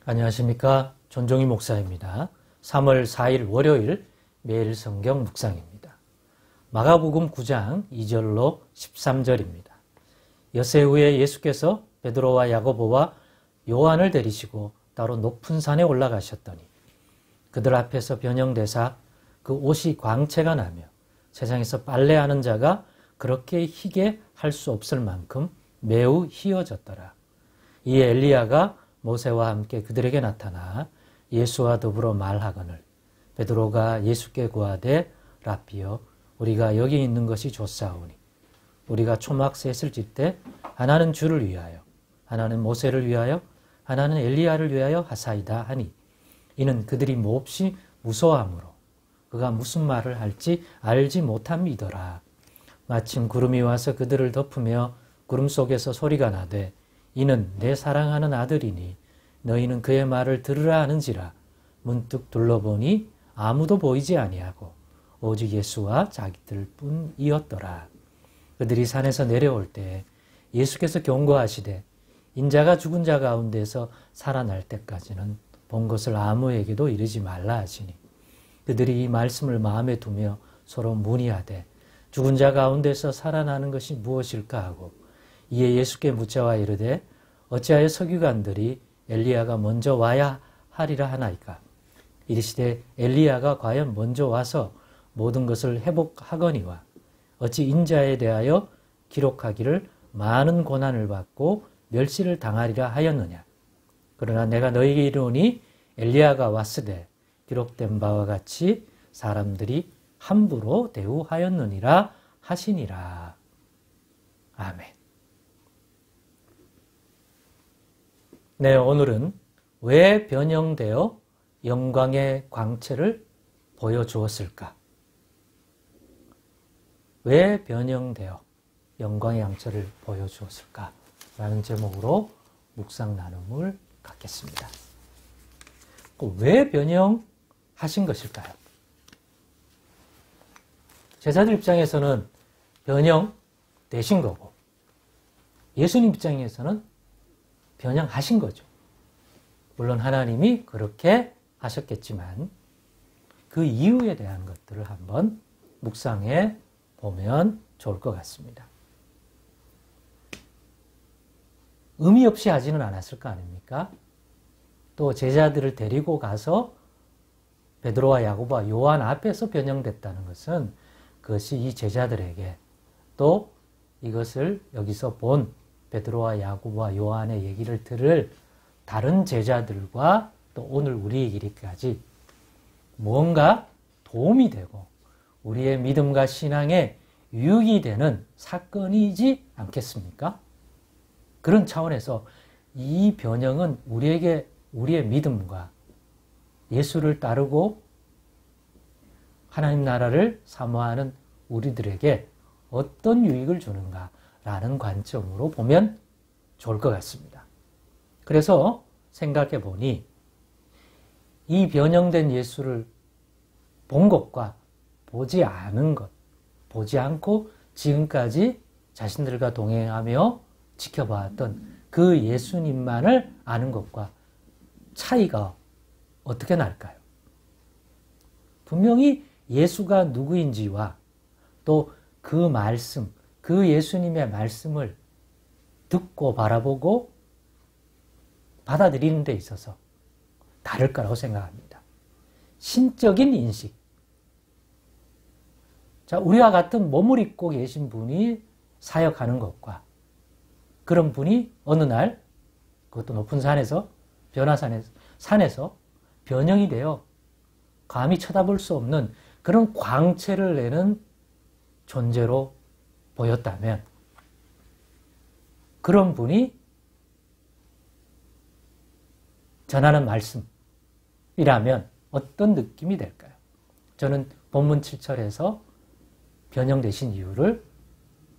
안녕하십니까. 전종희 목사입니다. 3월 4일 월요일 매일 성경 묵상입니다. 마가복음 9장 2절로 13절입니다. 엿새 후에 예수께서 베드로와 야고보와 요한을 데리시고 따로 높은 산에 올라가셨더니 그들 앞에서 변형되사 그 옷이 광채가 나며 세상에서 빨래하는 자가 그렇게 희게 할 수 없을 만큼 매우 희어졌더라. 이에 엘리야가 모세와 함께 그들에게 나타나 예수와 더불어 말하거늘 베드로가 예수께 구하되 랍비여 우리가 여기 있는 것이 좋사오니 우리가 초막 셋을 짓되 하나는 주를 위하여 하나는 모세를 위하여 하나는 엘리야를 위하여 하사이다 하니 이는 그들이 몹시 무서워하므로 그가 무슨 말을 할지 알지 못함이더라. 마침 구름이 와서 그들을 덮으며 구름 속에서 소리가 나되 이는 내 사랑하는 아들이니 너희는 그의 말을 들으라 하는지라. 문득 둘러보니 아무도 보이지 아니하고 오직 예수와 자기들 뿐이었더라. 그들이 산에서 내려올 때 예수께서 경고하시되 인자가 죽은 자 가운데서 살아날 때까지는 본 것을 아무에게도 이르지 말라 하시니 그들이 이 말씀을 마음에 두며 서로 문의하되 죽은 자 가운데서 살아나는 것이 무엇일까 하고 이에 예수께 묻자와 이르되 어찌하여 서기관들이 엘리야가 먼저 와야 하리라 하나이까. 이르시되 엘리야가 과연 먼저 와서 모든 것을 회복하거니와 어찌 인자에 대하여 기록하기를 많은 고난을 받고 멸시를 당하리라 하였느냐. 그러나 내가 너희에게 이르노니 엘리야가 왔으되 기록된 바와 같이 사람들이 함부로 대우하였느니라 하시니라. 아멘. 네, 오늘은 왜 변형되어 영광의 광채를 보여주었을까? 왜 변형되어 영광의 광채를 보여주었을까? 라는 제목으로 묵상 나눔을 갖겠습니다. 왜 변형하신 것일까요? 제자들 입장에서는 변형되신 거고 예수님 입장에서는 변형하신 거죠. 물론 하나님이 그렇게 하셨겠지만 그 이유에 대한 것들을 한번 묵상해 보면 좋을 것 같습니다. 의미 없이 하지는 않았을 거 아닙니까? 또 제자들을 데리고 가서 베드로와 야고보와 요한 앞에서 변형됐다는 것은 그것이 이 제자들에게 또 이것을 여기서 본 베드로와 야고보와 요한의 얘기를 들을 다른 제자들과 또 오늘 우리에게까지 무언가 도움이 되고 우리의 믿음과 신앙에 유익이 되는 사건이지 않겠습니까? 그런 차원에서 이 변형은 우리에게 우리의 믿음과 예수를 따르고 하나님 나라를 사모하는 우리들에게 어떤 유익을 주는가라는 관점으로 보면 좋을 것 같습니다. 그래서 생각해 보니 이 변형된 예수를 본 것과 보지 않은 것, 보지 않고 지금까지 자신들과 동행하며 지켜봐왔던 그 예수님만을 아는 것과 차이가 어떻게 날까요? 분명히 예수가 누구인지와 또 그 말씀, 그 예수님의 말씀을 듣고 바라보고 받아들이는 데 있어서 다를 거라고 생각합니다. 신적인 인식. 자, 우리와 같은 몸을 입고 계신 분이 사역하는 것과 그런 분이 어느 날 그것도 높은 산에서 산에서 변형이 되어 감히 쳐다볼 수 없는 그런 광채를 내는 존재로 보였다면 그런 분이 전하는 말씀이라면 어떤 느낌이 될까요? 저는 본문 7절에서 변형되신 이유를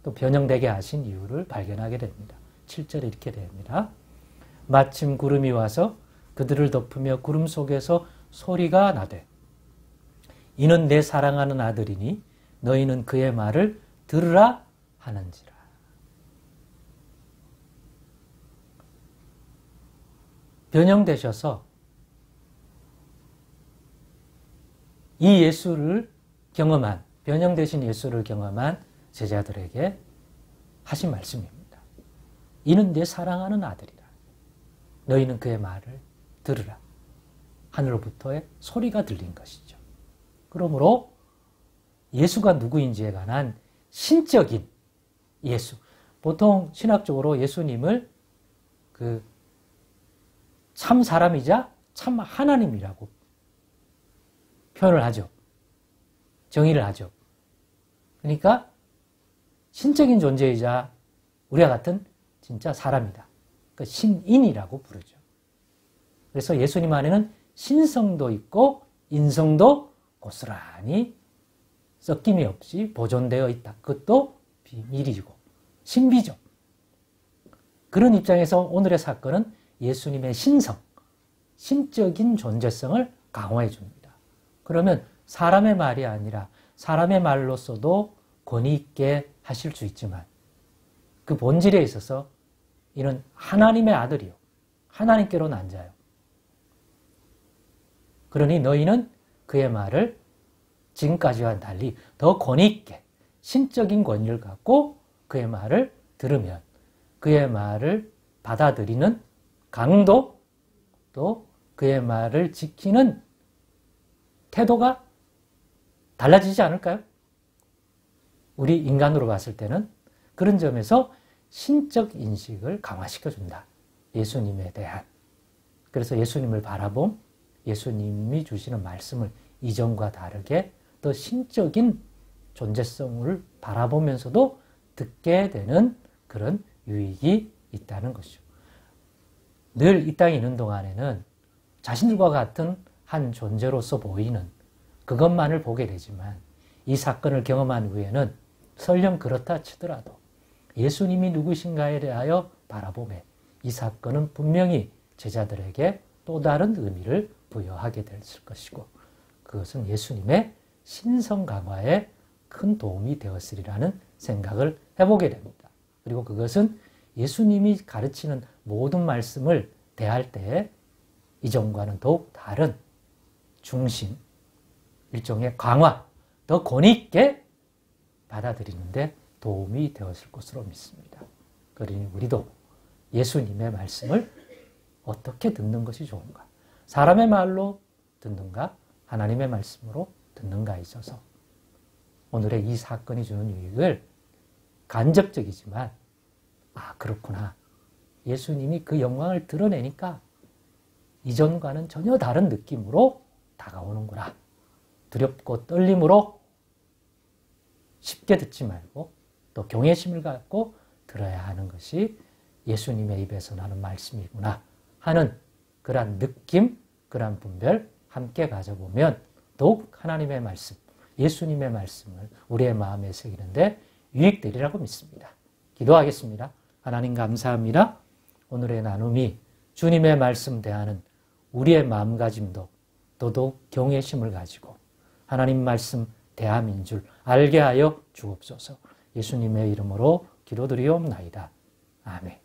또 변형되게 하신 이유를 발견하게 됩니다. 7절에 이렇게 됩니다. 마침 구름이 와서 그들을 덮으며 구름 속에서 소리가 나되 이는 내 사랑하는 아들이니 너희는 그의 말을 들으라 하는지라. 변형되셔서 이 예수를 경험한, 변형되신 예수를 경험한 제자들에게 하신 말씀입니다. 이는 내 사랑하는 아들이라. 너희는 그의 말을 들으라. 하늘로부터의 소리가 들린 것이죠. 그러므로 예수가 누구인지에 관한 신적인 예수. 보통 신학적으로 예수님을 참 사람이자 참 하나님이라고 표현을 하죠. 정의를 하죠. 그러니까 신적인 존재이자 우리와 같은 진짜 사람이다. 그러니까 신인이라고 부르죠. 그래서 예수님 안에는 신성도 있고 인성도 고스란히 섞임이 없이 보존되어 있다. 그것도 비밀이고 신비죠. 그런 입장에서 오늘의 사건은 예수님의 신성, 신적인 존재성을 강화해 줍니다. 그러면 사람의 말이 아니라 사람의 말로서도 권위 있게 하실 수 있지만 그 본질에 있어서 이는 하나님의 아들이요. 하나님께로 앉아요. 그러니 너희는 그의 말을 지금까지와 달리 더 권위 있게 신적인 권위를 갖고 그의 말을 들으면 그의 말을 받아들이는 강도 또 그의 말을 지키는 태도가 달라지지 않을까요? 우리 인간으로 봤을 때는 그런 점에서 신적 인식을 강화시켜준다. 예수님에 대한. 그래서 예수님을 바라봄, 예수님이 주시는 말씀을 이전과 다르게 더 신적인 존재성을 바라보면서도 듣게 되는 그런 유익이 있다는 것이죠. 늘 이 땅에 있는 동안에는 자신들과 같은 한 존재로서 보이는 그것만을 보게 되지만 이 사건을 경험한 후에는 설령 그렇다 치더라도 예수님이 누구신가에 대하여 바라보매 이 사건은 분명히 제자들에게 또 다른 의미를 부여하게 될 것이고 그것은 예수님의 신성 강화에 큰 도움이 되었으리라는 생각을 해보게 됩니다. 그리고 그것은 예수님이 가르치는 모든 말씀을 대할 때 이전과는 더욱 다른 중심, 일종의 강화, 더 권위 있게 받아들이는데 도움이 되었을 것으로 믿습니다. 그러니 우리도 예수님의 말씀을 어떻게 듣는 것이 좋은가? 사람의 말로 듣는가? 하나님의 말씀으로 듣는가에 있어서 오늘의 이 사건이 주는 유익을 간접적이지만 그렇구나. 예수님이 그 영광을 드러내니까 이전과는 전혀 다른 느낌으로 다가오는구나. 두렵고 떨림으로 쉽게 듣지 말고 또 경외심을 갖고 들어야 하는 것이 예수님의 입에서 나는 말씀이구나 하는 그러한 느낌, 그러한 분별 함께 가져보면 더욱 하나님의 말씀, 예수님의 말씀을 우리의 마음에 새기는데 유익되리라고 믿습니다. 기도하겠습니다. 하나님 감사합니다. 오늘의 나눔이 주님의 말씀 대하는 우리의 마음가짐도 더더욱 경외심을 가지고 하나님 말씀 대함인 줄 알게 하여 주옵소서. 예수님의 이름으로 기도드리옵나이다. 아멘.